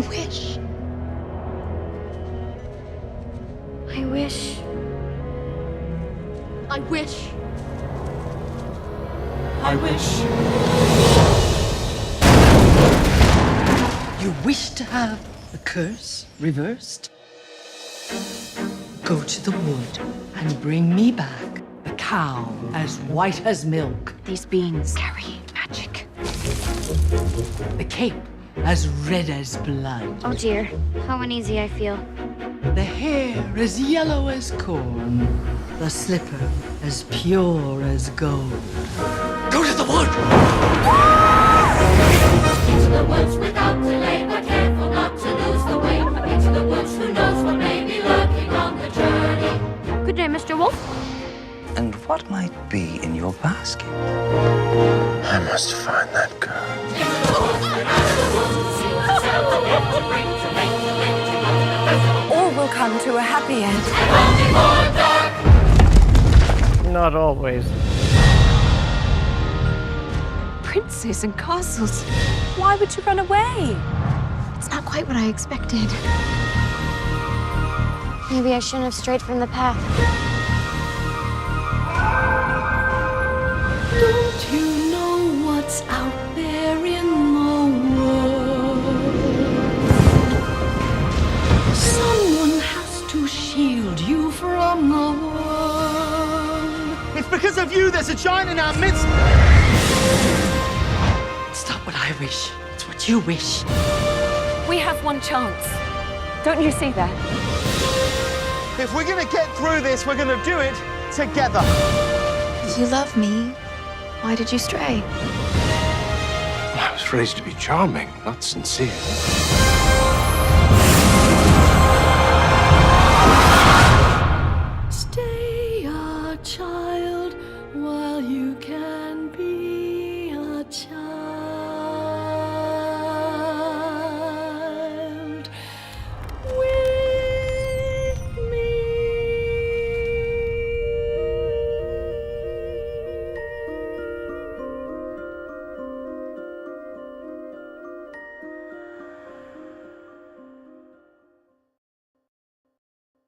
wish. I wish. I wish. I wish. You wish to have the curse reversed? Go to the wood and bring me back a cow as white as milk, These beans carry magic. the cape as red as blood, Oh dear, how uneasy I feel. the hair as yellow as corn, the slipper as pure as gold. Go to the wood! Into the woods without delay, but careful not to lose the way. Into the woods, who knows what may be lurking on the journey. Good day, Mr. Wolf. And what might be in your basket? I must find that girl. Into the woods, without the woods, see what's out the net to bring to make to live to go to the festival. All will come to a happy end. And only more dark. Not always. Princes and castles. Why would you run away? It's not quite what I expected. Maybe I shouldn't have strayed from the path. Don't you know what's out there in the world? Someone has to shield you from the world. It's because of you there's a giant in our midst. It's not what I wish, it's what you wish. We have one chance. Don't you see that? If we're gonna get through this, we're gonna do it together. If you love me, why did you stray? I was raised to be charming, not sincere. Stay a child while you can be a child.